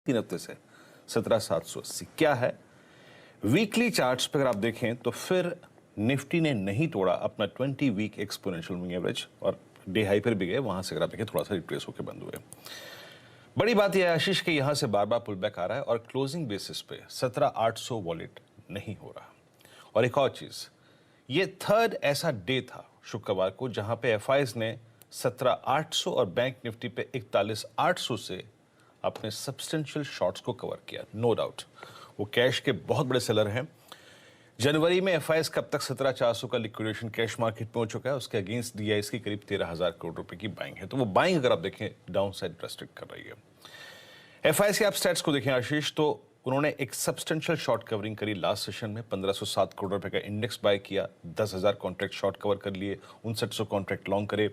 3 हफ्ते से 17,780 क्या है। वीकली चार्ट्स पर अगर आप देखें तो फिर निफ्टी ने नहीं तोड़ा अपना 20 वीक एक्सपोनेंशियल मूविंग एवरेज और डे हाई पर भी गए, वहां से अगर आप देखें थोड़ा सा रिट्रेस होकर बंद हुए। बड़ी बात यह है आशीष कि यहां से बार बार पुल बैक आ रहा है और क्लोजिंग बेसिस पे 17,800 वॉलेट नहीं हो रहा। और एक और चीज, ये थर्ड ऐसा डे था शुक्रवार को जहां पे एफआईज ने 17,800 और बैंक निफ्टी पे 41,800 से अपने सब्सटेंशियल शॉर्ट्स को कवर किया। नो डाउट वो कैश के बहुत बड़े सेलर हैं। जनवरी में एफआईएस कब तक 17,400 का लिक्विडेशन कैश मार्केट में हो चुका है, उसके अगेंस्ट डीआईएस की करीब 13,000 करोड़ रुपए की बाइंग है। तो वो बाइंग अगर आप देखें डाउन साइड रेस्ट्रिक्ट कर रही है। एफआईएस के आप स्टैट्स को देखें आशीष, तो उन्होंने एक सब्सटेंशियल शॉर्ट कवरिंग करी लास्ट सेशन में। 1507 करोड़ रुपए का इंडेक्स बाय किया, 10,000 कॉन्ट्रैक्ट शॉर्ट कवर कर लिए, 5900 कॉन्ट्रैक्ट लॉन्ग करे,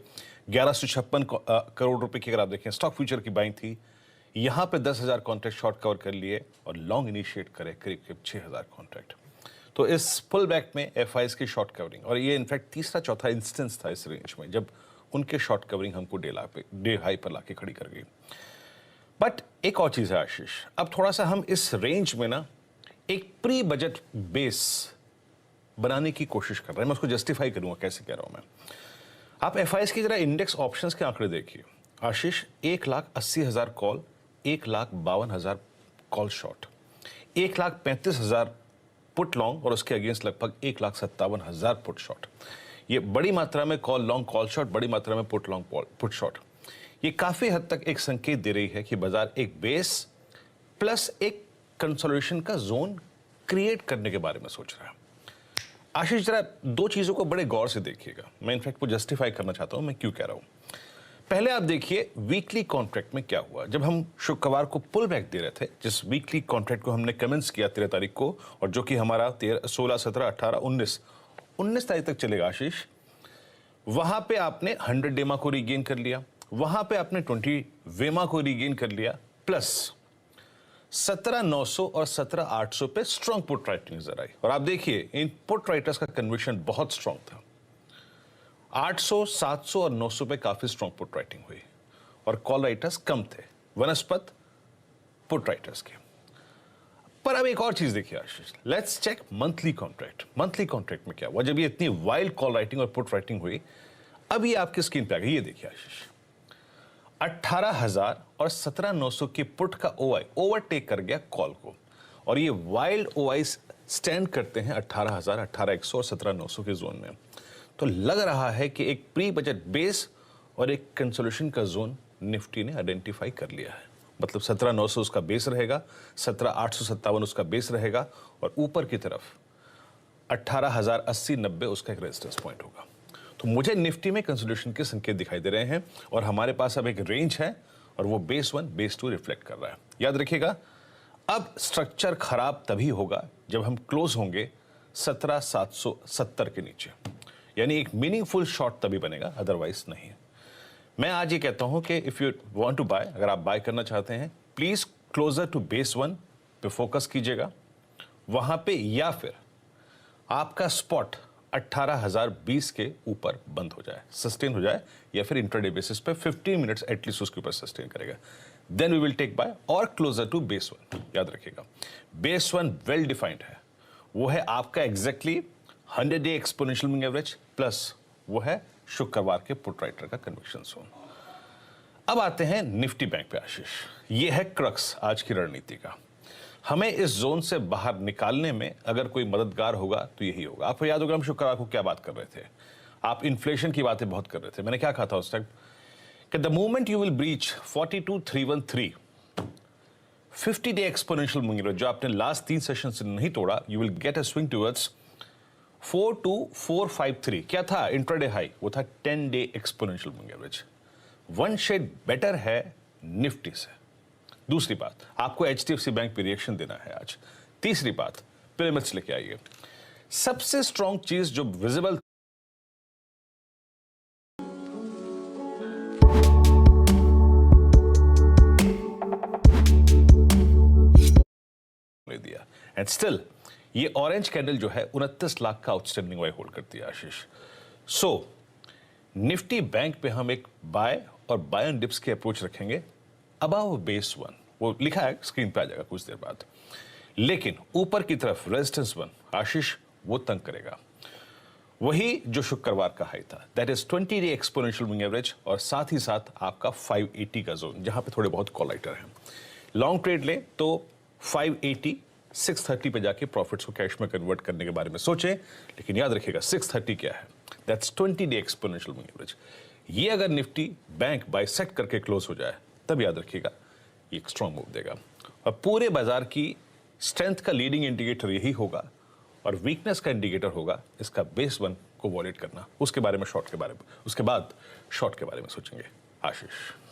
1156 करोड़ रुपए की अगर आप देखें स्टॉक फ्यूचर की बाइंग थी। यहां पे 10,000 कॉन्ट्रैक्ट शॉर्ट कवर कर लिए और लॉन्ग इनिशिएट करे करीब करीब 6,000 कॉन्ट्रैक्ट। तो इस पुल बैक में एफआईएस की शॉर्ट कवरिंग, और ये इनफैक्ट तीसरा चौथा इंस्टेंस था इस रेंज में जब उनके शॉर्ट कवरिंग हमको डे हाई पर लाके खड़ी कर गई। बट एक और चीज है आशीष, अब थोड़ा सा हम इस रेंज में ना एक प्री बजट बेस बनाने की कोशिश कर रहे हैं। मैं उसको जस्टिफाई करूंगा कैसे कह रहा हूं मैं। आप एफआईएस की जरा इंडेक्स ऑप्शंस के आंकड़े देखिए आशीष, 1,80,000 call, 1,52,000 call short, 1,35,000 put long और उसके अगेंस्ट लगभग 1,57,000 पुट शॉर्ट। ये बड़ी मात्रा में कॉल लॉन्ग कॉल शॉर्ट, बड़ी मात्रा में पुट लॉन्ग पुट शॉर्ट। ये काफी हद तक एक संकेत दे रही है कि बाजार एक बेस प्लस एक कंसोलिडेशन का जोन क्रिएट करने के बारे में सोच रहा है। आशीष जरा दो चीजों को बड़े गौर से देखिएगा, मैं इनफैक्ट को जस्टिफाई करना चाहता हूं मैं क्यों कह रहा हूं। पहले आप देखिए वीकली कॉन्ट्रैक्ट में क्या हुआ। जब हम शुक्रवार को पुल बैक दे रहे थे, जिस वीकली कॉन्ट्रैक्ट को हमने कमेंस किया 13 तारीख को और जो कि हमारा 16, 17, 18, 19 तारीख तक चलेगा आशीष, वहां पे आपने 100 डेमा को रीगेन कर लिया, वहां पे आपने 20 वेमा को रीगेन कर लिया, प्लस 17,900 और 17,800 पे स्ट्रॉन्ग पुट राइटिंग नजर आई। और आप देखिए इन पुट राइटर्स का कन्विक्शन बहुत स्ट्रॉन्ग था। 800, 700 और 900 पे काफी स्ट्रॉन्ग पुट राइटिंग हुई और कॉल राइटर्स कम थे वनस्पत पुट राइटर्स के। पर अब एक और चीज देखिए Ashish, let's check monthly contract. Monthly contract में क्या हुआ जब ये इतनी वाइल्ड कॉल राइटिंग और पुट राइटिंग हुई। अब ये आपकी स्क्रीन पे आ गई, ये देखिए आशीष, 18,000 और 17,900 के पुट का ओआई ओवरटेक कर गया कॉल को, और ये वाइल्ड ओआई स्टैंड करते हैं 18,000, 18,100 और 17,900 के जोन में। तो लग रहा है कि एक प्री बजट बेस और एक कंसोलिडेशन का जोन निफ्टी ने आइडेंटिफाई कर लिया है। मतलब 17,900 उसका बेस रहेगा, 17,857 उसका बेस रहेगा और ऊपर की तरफ 18,080-90 उसका एक रेजिस्टेंस पॉइंट होगा। तो मुझे निफ्टी में कंसोलिडेशन के संकेत दिखाई दे रहे हैं और हमारे पास अब एक रेंज है और वो बेस 1 बेस 2 रिफ्लेक्ट कर रहा है। याद रखिएगा, अब स्ट्रक्चर खराब तभी होगा जब हम क्लोज होंगे 17,770 के नीचे, यानी एक मीनिंगफुल शॉर्ट तभी बनेगा, अदरवाइज नहीं। मैं आज ये कहता हूं कि if you want to buy, अगर आप बाय करना चाहते हैं, प्लीज क्लोजर टू बेस 1 पे फोकस कीजिएगा वहां पे, या फिर आपका स्पॉट 18,020 के ऊपर बंद हो जाए, सस्टेन हो जाए, या फिर इंट्राडे बेसिस पे 15 मिनट्स एटलीस्ट उसके ऊपर सस्टेन करेगा, then we will take buy और क्लोजर टू बेस 1। याद रखिएगा बेस 1 वेल डिफाइंड है, वो है आपका exactly 100 day exponential moving average plus वो है शुक्रवार के पुट राइटर का कन्विक्शन जोन। अब आते हैं निफ्टी बैंक पे आशीष, ये है क्रक्स आज की रणनीति का। हमें इस जोन से बाहर निकालने में अगर कोई मददगार होगा तो यही होगा। आपको याद होगा हम शुक्रवार को क्या बात कर रहे थे, आप इन्फ्लेशन की बातें बहुत कर रहे थे। मैंने क्या कहा था उस टाइम कि the moment you will breach 42,313 50 day exponential moving average, जो आपने लास्ट 3 सेशन से नहीं तोड़ा, you will get a swing towards 42453। क्या था इंट्राडे हाई? वो था 10 day exponential moving average. 1 shade better है निफ्टी से। दूसरी बात, आपको एचडीएफसी बैंक पे रिएक्शन देना है आज। तीसरी बात, पिरामिड्स लेके आइए। सबसे स्ट्रॉन्ग चीज जो विजिबल दिया, एंड स्टिल ये ऑरेंज कैंडल जो है 29 लाख का आउटस्टैंडिंग वाई होल्ड करती है आशीष। सो निफ्टी बैंक पे हम एक बाय और बाय एंड डिप्स की अप्रोच रखेंगे अबव बेस 1। वो लिखा है, स्क्रीन पे आ जाएगा कुछ देर बाद। लेकिन ऊपर की तरफ रेजिस्टेंस 1 आशीष वो तंग करेगा, वही जो शुक्रवार का हाई था, that is 20 day exponential moving average, और साथ ही साथ आपका 580 का जोन, जहां पे थोड़े बहुत कॉल राइटर हैं। लॉन्ग ट्रेड ले तो 580 630 पे जाके प्रॉफिट्स को कैश में कन्वर्ट करने के बारे में सोचें, लेकिन याद रखिएगा 630 क्या है, that's 20 day exponential moving average. ये अगर निफ्टी बैंक बाइसेक्ट करके क्लोज हो जाए तब याद रखिएगा ये एक स्ट्रॉन्ग मूव देगा। और पूरे बाजार की स्ट्रेंथ का लीडिंग इंडिकेटर यही होगा और वीकनेस का इंडिकेटर होगा इसका बेस 1 को वॉलेट करना। उसके बारे में शॉर्ट के बारे में, उसके बाद शॉर्ट के बारे में सोचेंगे। आशीष।